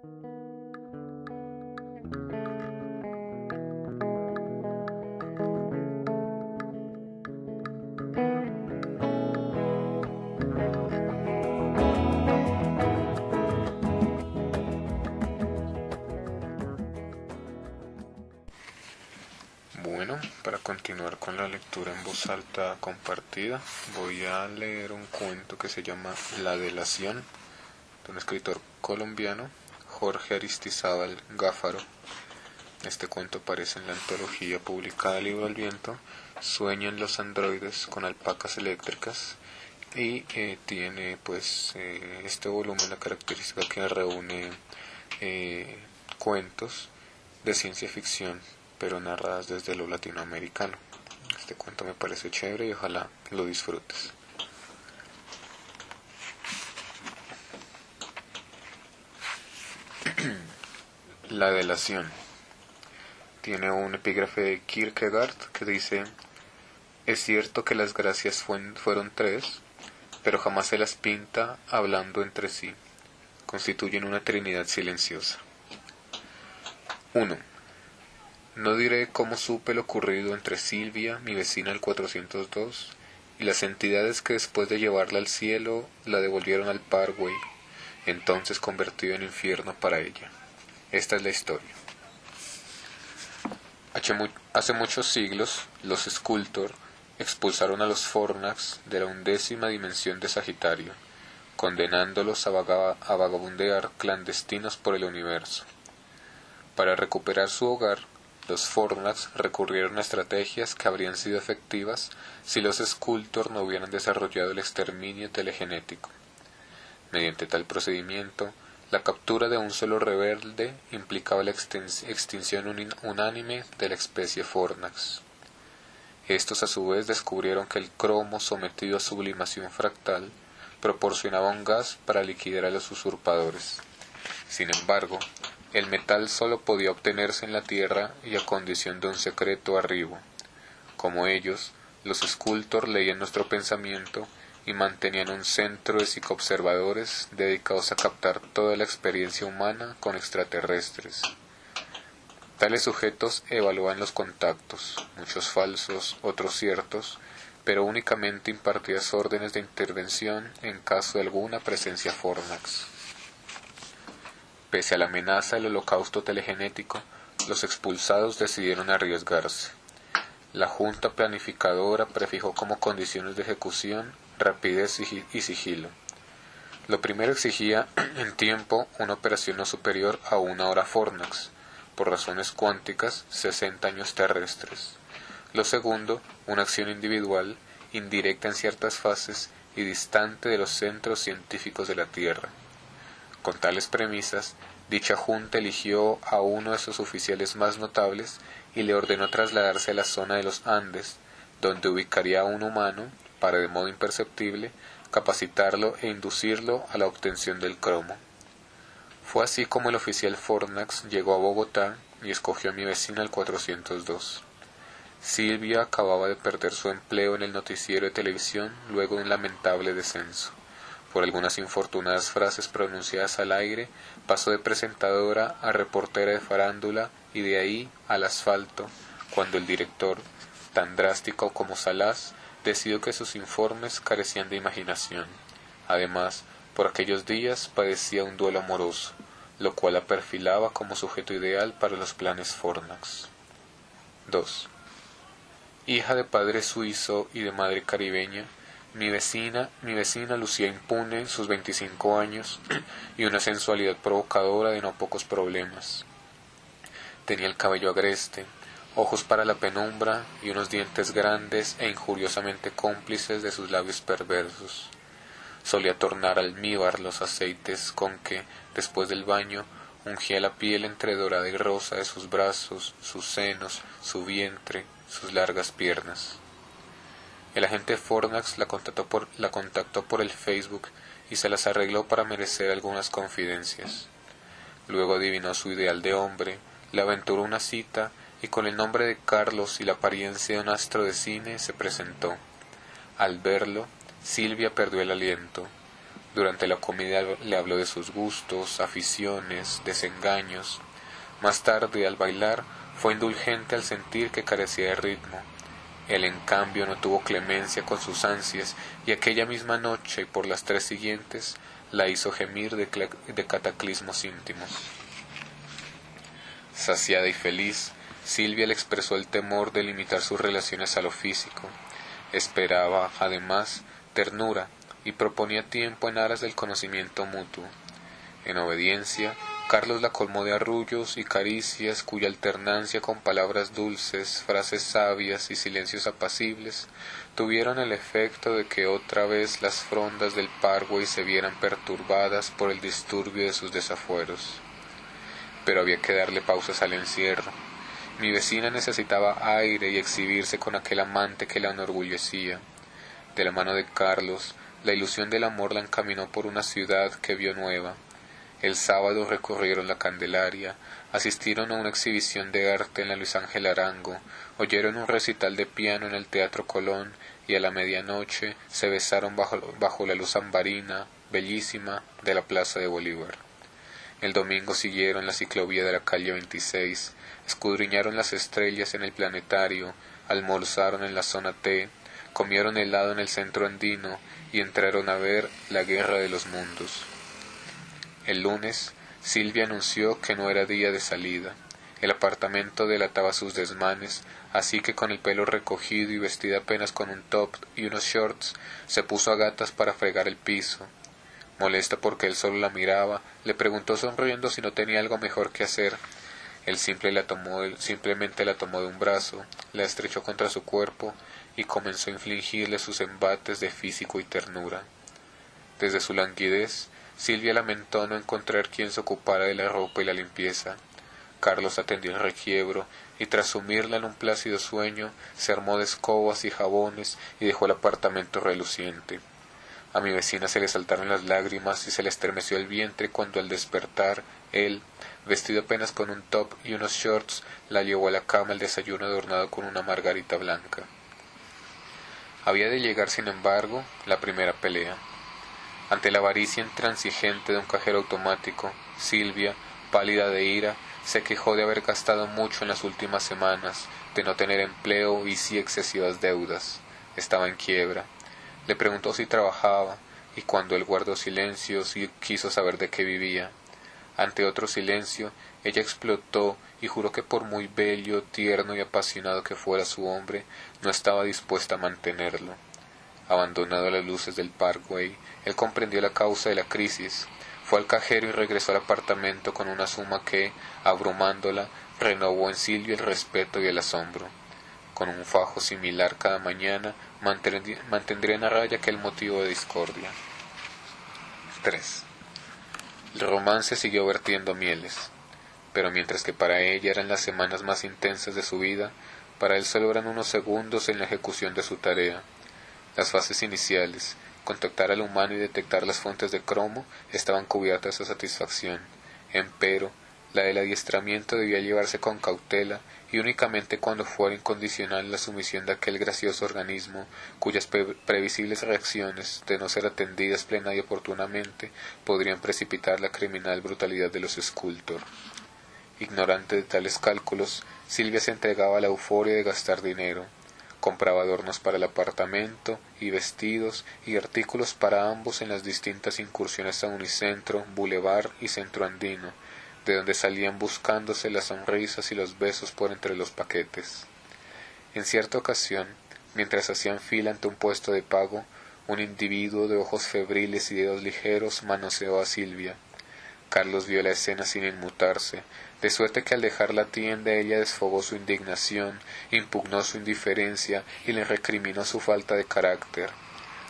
Bueno, para continuar con la lectura en voz alta compartida, voy a leer un cuento que se llama La delación, de un escritor colombiano, Jorge Aristizábal Gáfaro. Este cuento aparece en la antología publicada Libro al Viento, Sueñan los androides con alpacas eléctricas, y tiene este volumen la característica que reúne cuentos de ciencia ficción, pero narradas desde lo latinoamericano. Este cuento me parece chévere y ojalá lo disfrutes. La delación. Tiene un epígrafe de Kierkegaard que dice: es cierto que las gracias fueron tres, pero jamás se las pinta hablando entre sí. Constituyen una trinidad silenciosa. 1. No diré cómo supe lo ocurrido entre Silvia, mi vecina del 402, y las entidades que después de llevarla al cielo la devolvieron al Paraguay, entonces convertido en infierno para ella. Esta es la historia. Hace muchos siglos, los Sculptor expulsaron a los Fornax de la 11ª dimensión de Sagitario, condenándolos a vagabundear clandestinos por el universo. Para recuperar su hogar, los Fornax recurrieron a estrategias que habrían sido efectivas si los Sculptor no hubieran desarrollado el exterminio telegenético. Mediante tal procedimiento, la captura de un solo rebelde implicaba la extinción unánime de la especie Fornax. Estos a su vez descubrieron que el cromo sometido a sublimación fractal proporcionaba un gas para liquidar a los usurpadores. Sin embargo, el metal solo podía obtenerse en la Tierra y a condición de un secreto arribo. Como ellos, los Sculptor leían nuestro pensamiento y mantenían un centro de psicoobservadores dedicados a captar toda la experiencia humana con extraterrestres. Tales sujetos evaluaban los contactos, muchos falsos, otros ciertos, pero únicamente impartidas órdenes de intervención en caso de alguna presencia Fornax. Pese a la amenaza del holocausto telegenético, los expulsados decidieron arriesgarse. La junta planificadora prefijó como condiciones de ejecución rapidez y sigilo. Lo primero exigía en tiempo una operación no superior a 1 hora Fornax, por razones cuánticas 60 años terrestres. Lo segundo, una acción individual, indirecta en ciertas fases y distante de los centros científicos de la Tierra. Con tales premisas, dicha junta eligió a uno de sus oficiales más notables y le ordenó trasladarse a la zona de los Andes, donde ubicaría a un humano, para de modo imperceptible, capacitarlo e inducirlo a la obtención del cromo. Fue así como el oficial Fornax llegó a Bogotá y escogió a mi vecina al 402. Silvia acababa de perder su empleo en el noticiero de televisión luego de un lamentable descenso. Por algunas infortunadas frases pronunciadas al aire, pasó de presentadora a reportera de farándula y de ahí al asfalto, cuando el director, tan drástico como sagaz, decidió que sus informes carecían de imaginación. Además, por aquellos días padecía un duelo amoroso, lo cual la perfilaba como sujeto ideal para los planes Fornax. 2. Hija de padre suizo y de madre caribeña, mi vecina lucía impune sus 25 años y una sensualidad provocadora de no pocos problemas. Tenía el cabello agreste, ojos para la penumbra y unos dientes grandes e injuriosamente cómplices de sus labios perversos. Solía tornar almíbar los aceites con que, después del baño, ungía la piel entre dorada y rosa de sus brazos, sus senos, su vientre, sus largas piernas. El agente Fornax la contactó por el Facebook y se las arregló para merecer algunas confidencias. Luego adivinó su ideal de hombre, le aventuró una cita y con el nombre de Carlos y la apariencia de un astro de cine se presentó. Al verlo, Silvia perdió el aliento. Durante la comida le habló de sus gustos, aficiones, desengaños. Más tarde, al bailar, fue indulgente al sentir que carecía de ritmo. Él, en cambio, no tuvo clemencia con sus ansias, y aquella misma noche y por las 3 siguientes la hizo gemir de cataclismos íntimos. Saciada y feliz, Silvia le expresó el temor de limitar sus relaciones a lo físico. Esperaba, además, ternura, y proponía tiempo en aras del conocimiento mutuo. En obediencia, Carlos la colmó de arrullos y caricias cuya alternancia con palabras dulces, frases sabias y silencios apacibles tuvieron el efecto de que otra vez las frondas del Parkway se vieran perturbadas por el disturbio de sus desafueros. Pero había que darle pausas al encierro. Mi vecina necesitaba aire y exhibirse con aquel amante que la enorgullecía. De la mano de Carlos, la ilusión del amor la encaminó por una ciudad que vio nueva. El sábado recorrieron la Candelaria, asistieron a una exhibición de arte en la Luis Ángel Arango, oyeron un recital de piano en el Teatro Colón y a la medianoche se besaron bajo la luz ambarina, bellísima, de la Plaza de Bolívar. El domingo siguieron la ciclovía de la calle 26, escudriñaron las estrellas en el planetario, almorzaron en la zona T, comieron helado en el centro andino y entraron a ver la Guerra de los Mundos. El lunes, Silvia anunció que no era día de salida. El apartamento delataba sus desmanes, así que con el pelo recogido y vestida apenas con un top y unos shorts, se puso a gatas para fregar el piso. Molesta porque él solo la miraba, le preguntó sonriendo si no tenía algo mejor que hacer. Él simplemente la tomó de un brazo, la estrechó contra su cuerpo y comenzó a infligirle sus embates de físico y ternura. Desde su languidez, Silvia lamentó no encontrar quien se ocupara de la ropa y la limpieza. Carlos atendió el requiebro y tras sumirla en un plácido sueño, se armó de escobas y jabones y dejó el apartamento reluciente. A mi vecina se le saltaron las lágrimas y se le estremeció el vientre cuando al despertar, él, vestido apenas con un top y unos shorts, la llevó a la cama el desayuno adornado con una margarita blanca. Había de llegar, sin embargo, la primera pelea. Ante la avaricia intransigente de un cajero automático, Silvia, pálida de ira, se quejó de haber gastado mucho en las últimas semanas, de no tener empleo y sí excesivas deudas. Estaba en quiebra. Le preguntó si trabajaba, y cuando él guardó silencio, quiso saber de qué vivía. Ante otro silencio, ella explotó y juró que por muy bello, tierno y apasionado que fuera su hombre, no estaba dispuesta a mantenerlo. Abandonado a las luces del Parkway, él comprendió la causa de la crisis. Fue al cajero y regresó al apartamento con una suma que, abrumándola, renovó en Silvia el respeto y el asombro. Con un fajo similar cada mañana, mantendrían a raya aquel motivo de discordia. 3. El romance siguió vertiendo mieles, pero mientras que para ella eran las semanas más intensas de su vida, para él solo eran unos segundos en la ejecución de su tarea. Las fases iniciales, contactar al humano y detectar las fuentes de cromo, estaban cubiertas a satisfacción. Empero, la del adiestramiento debía llevarse con cautela y únicamente cuando fuera incondicional la sumisión de aquel gracioso organismo, cuyas previsibles reacciones, de no ser atendidas plena y oportunamente, podrían precipitar la criminal brutalidad de los Sculptor. Ignorante de tales cálculos, Silvia se entregaba a la euforia de gastar dinero. Compraba adornos para el apartamento, y vestidos, y artículos para ambos en las distintas incursiones a Unicentro, Boulevard y Centro Andino, de donde salían buscándose las sonrisas y los besos por entre los paquetes. En cierta ocasión, mientras hacían fila ante un puesto de pago, un individuo de ojos febriles y dedos ligeros manoseó a Silvia. Carlos vio la escena sin inmutarse, de suerte que al dejar la tienda ella desfogó su indignación, impugnó su indiferencia y le recriminó su falta de carácter.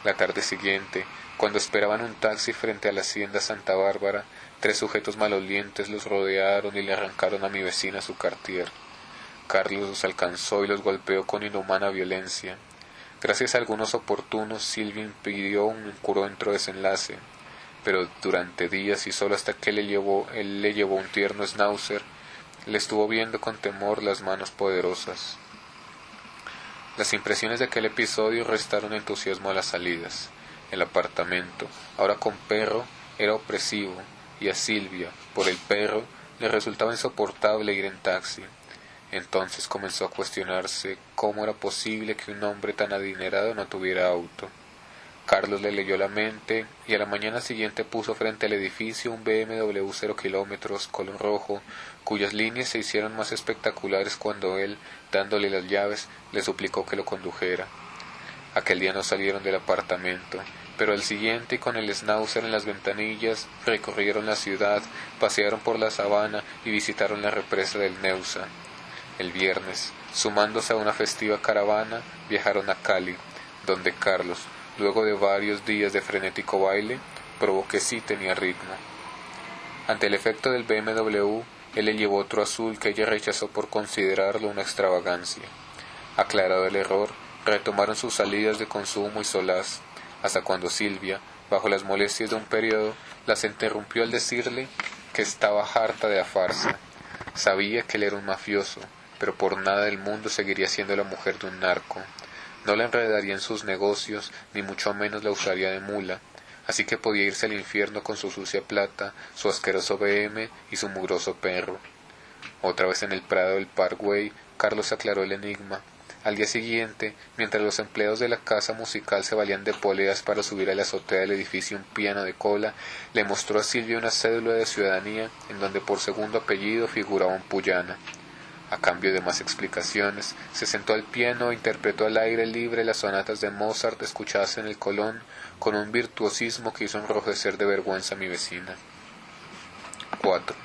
La tarde siguiente, cuando esperaban un taxi frente a la hacienda Santa Bárbara, 3 sujetos malolientes los rodearon y le arrancaron a mi vecina su Cartier. Carlos los alcanzó y los golpeó con inhumana violencia. Gracias a algunos oportunos, Silvia impidió un encuentro desenlace, pero durante días y solo hasta que él le llevó un tierno schnauzer, le estuvo viendo con temor las manos poderosas. Las impresiones de aquel episodio restaron entusiasmo a las salidas. El apartamento, ahora con perro, era opresivo, y a Silvia, por el perro, le resultaba insoportable ir en taxi. Entonces comenzó a cuestionarse cómo era posible que un hombre tan adinerado no tuviera auto. Carlos le leyó la mente y a la mañana siguiente puso frente al edificio un BMW 0 kilómetros color rojo, cuyas líneas se hicieron más espectaculares cuando él, dándole las llaves, le suplicó que lo condujera. Aquel día no salieron del apartamento, pero al siguiente, con el Schnauzer en las ventanillas, recorrieron la ciudad, pasearon por la sabana y visitaron la represa del Neusa. El viernes, sumándose a una festiva caravana, viajaron a Cali, donde Carlos, luego de varios días de frenético baile, probó que sí tenía ritmo. Ante el efecto del BMW, él le llevó otro azul que ella rechazó por considerarlo una extravagancia. Aclarado el error, retomaron sus salidas de consumo y solaz, hasta cuando Silvia, bajo las molestias de un periodo, las interrumpió al decirle que estaba harta de la farsa. Sabía que él era un mafioso, pero por nada del mundo seguiría siendo la mujer de un narco. No la enredaría en sus negocios, ni mucho menos la usaría de mula, así que podía irse al infierno con su sucia plata, su asqueroso BM y su mugroso perro. Otra vez en el prado del Parkway, Carlos aclaró el enigma. Al día siguiente, mientras los empleados de la casa musical se valían de poleas para subir a la azotea del edificio un piano de cola, le mostró a Silvia una cédula de ciudadanía en donde por segundo apellido figuraba un Puyana. A cambio de más explicaciones, se sentó al piano e interpretó al aire libre las sonatas de Mozart escuchadas en el Colón con un virtuosismo que hizo enrojecer de vergüenza a mi vecina. 4.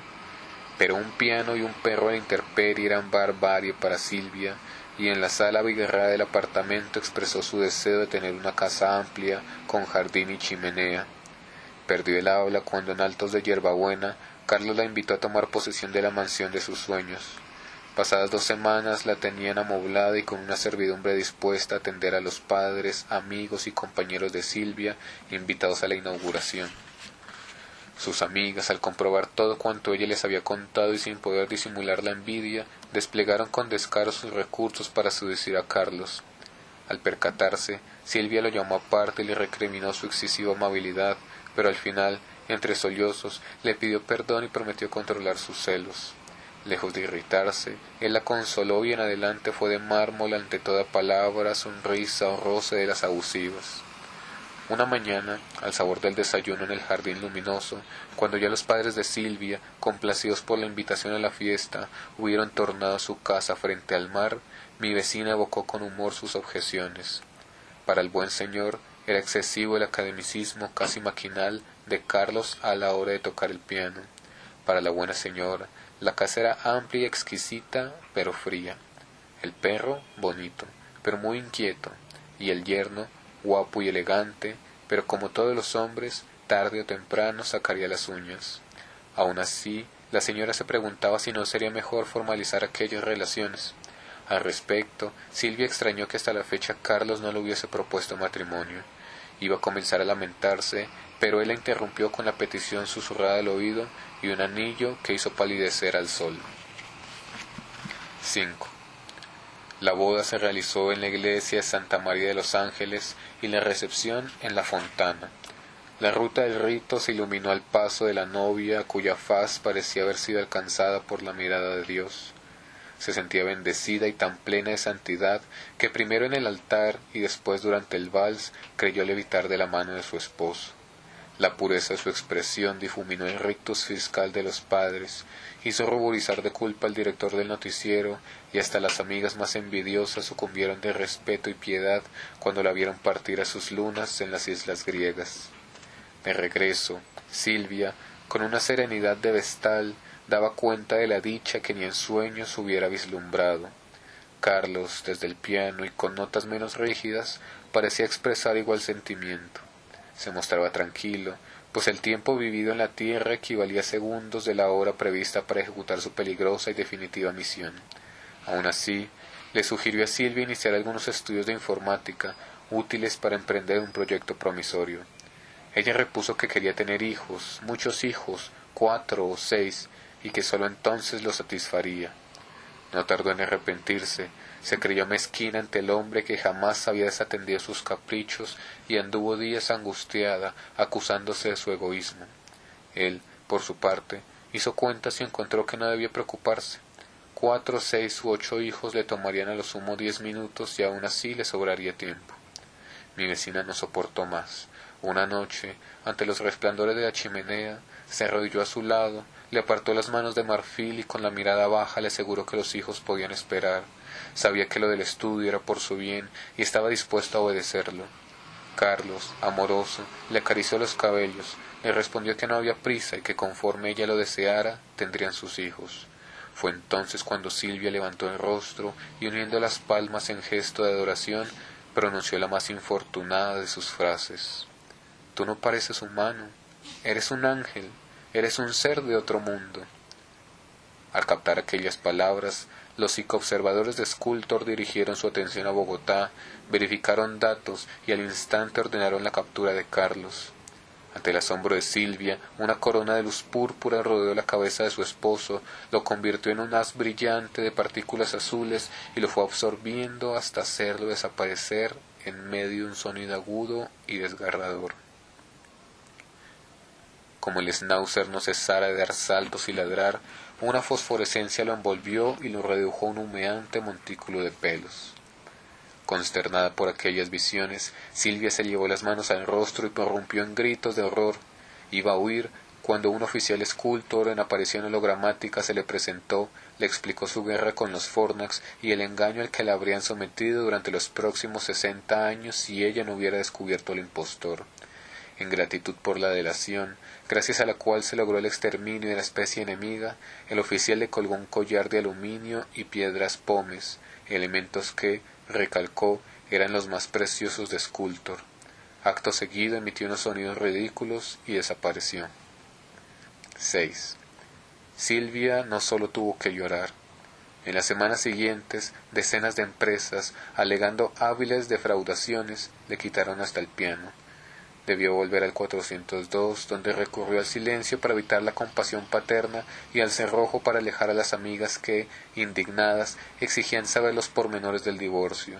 Pero un piano y un perro a la intemperie eran barbarie para Silvia, y en la sala abigarrada del apartamento expresó su deseo de tener una casa amplia, con jardín y chimenea. Perdió el habla cuando en Altos de Hierbabuena, Carlos la invitó a tomar posesión de la mansión de sus sueños. Pasadas 2 semanas la tenían amoblada y con una servidumbre dispuesta a atender a los padres, amigos y compañeros de Silvia, invitados a la inauguración. Sus amigas, al comprobar todo cuanto ella les había contado y sin poder disimular la envidia, desplegaron con descaro sus recursos para seducir a Carlos. Al percatarse, Silvia lo llamó aparte y le recriminó su excesiva amabilidad, pero al final, entre sollozos, le pidió perdón y prometió controlar sus celos. Lejos de irritarse, él la consoló y en adelante fue de mármol ante toda palabra, sonrisa o roce de las abusivas. Una mañana, al sabor del desayuno en el jardín luminoso, cuando ya los padres de Silvia, complacidos por la invitación a la fiesta, hubieron tornado a su casa frente al mar, mi vecina evocó con humor sus objeciones. Para el buen señor era excesivo el academicismo casi maquinal de Carlos a la hora de tocar el piano. Para la buena señora, la casa era amplia y exquisita, pero fría. El perro, bonito, pero muy inquieto, y el yerno, guapo y elegante, pero como todos los hombres, tarde o temprano sacaría las uñas. Aun así, la señora se preguntaba si no sería mejor formalizar aquellas relaciones. Al respecto, Silvia extrañó que hasta la fecha Carlos no le hubiese propuesto matrimonio. Iba a comenzar a lamentarse, pero él la interrumpió con la petición susurrada al oído y un anillo que hizo palidecer al sol. 5. La boda se realizó en la iglesia de Santa María de los Ángeles y la recepción en la Fontana. La ruta del rito se iluminó al paso de la novia, cuya faz parecía haber sido alcanzada por la mirada de Dios. Se sentía bendecida y tan plena de santidad que primero en el altar y después durante el vals creyó levitar de la mano de su esposo. La pureza de su expresión difuminó el rictus fiscal de los padres, hizo ruborizar de culpa al director del noticiero y hasta las amigas más envidiosas sucumbieron de respeto y piedad cuando la vieron partir a sus lunas en las islas griegas. De regreso, Silvia, con una serenidad de vestal, daba cuenta de la dicha que ni en sueños hubiera vislumbrado. Carlos, desde el piano y con notas menos rígidas, parecía expresar igual sentimiento. Se mostraba tranquilo, pues el tiempo vivido en la tierra equivalía a segundos de la hora prevista para ejecutar su peligrosa y definitiva misión. Aun así, le sugirió a Silvia iniciar algunos estudios de informática, útiles para emprender un proyecto promisorio. Ella repuso que quería tener hijos, muchos hijos, 4 o 6, y que sólo entonces lo satisfaría. No tardó en arrepentirse, se creyó mezquina ante el hombre que jamás había desatendido sus caprichos y anduvo días angustiada, acusándose de su egoísmo. Él, por su parte, hizo cuentas y encontró que no debía preocuparse. 4, 6 u 8 hijos le tomarían a lo sumo 10 minutos y aún así le sobraría tiempo. Mi vecina no soportó más. Una noche, ante los resplandores de la chimenea, se arrodilló a su lado, le apartó las manos de marfil y con la mirada baja le aseguró que los hijos podían esperar. Sabía que lo del estudio era por su bien y estaba dispuesto a obedecerlo. Carlos, amoroso, le acarició los cabellos, le respondió que no había prisa y que conforme ella lo deseara, tendrían sus hijos. Fue entonces cuando Silvia levantó el rostro y uniendo las palmas en gesto de adoración, pronunció la más infortunada de sus frases. Tú no pareces humano, eres un ángel, eres un ser de otro mundo. Al captar aquellas palabras, los psicoobservadores de Sculptor dirigieron su atención a Bogotá, verificaron datos y al instante ordenaron la captura de Carlos. Ante el asombro de Silvia, una corona de luz púrpura rodeó la cabeza de su esposo, lo convirtió en un haz brillante de partículas azules y lo fue absorbiendo hasta hacerlo desaparecer en medio de un sonido agudo y desgarrador. Como el schnauzer no cesara de dar saltos y ladrar, una fosforescencia lo envolvió y lo redujo a un humeante montículo de pelos. Consternada por aquellas visiones, Silvia se llevó las manos al rostro y prorrumpió en gritos de horror. Iba a huir cuando un oficial Sculptor en aparición hologramática se le presentó, le explicó su guerra con los Fornax y el engaño al que la habrían sometido durante los próximos 60 años si ella no hubiera descubierto al impostor. En gratitud por la delación, gracias a la cual se logró el exterminio de la especie enemiga, el oficial le colgó un collar de aluminio y piedras pómez, elementos que, recalcó, eran los más preciosos de Sculptor. Acto seguido emitió unos sonidos ridículos y desapareció. 6. Silvia no solo tuvo que llorar. En las semanas siguientes, decenas de empresas, alegando hábiles defraudaciones, le quitaron hasta el piano. Debió volver al 402, donde recurrió al silencio para evitar la compasión paterna y al cerrojo para alejar a las amigas que, indignadas, exigían saber los pormenores del divorcio.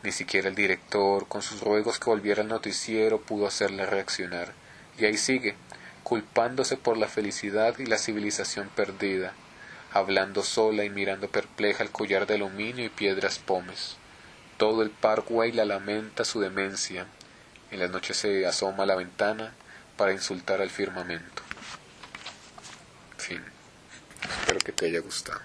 Ni siquiera el director, con sus ruegos que volviera al noticiero, pudo hacerle reaccionar. Y ahí sigue, culpándose por la felicidad y la civilización perdida, hablando sola y mirando perpleja el collar de aluminio y piedras pómez. Todo el Parkway la lamenta su demencia. En las noches se asoma a la ventana para insultar al firmamento. Fin. Espero que te haya gustado.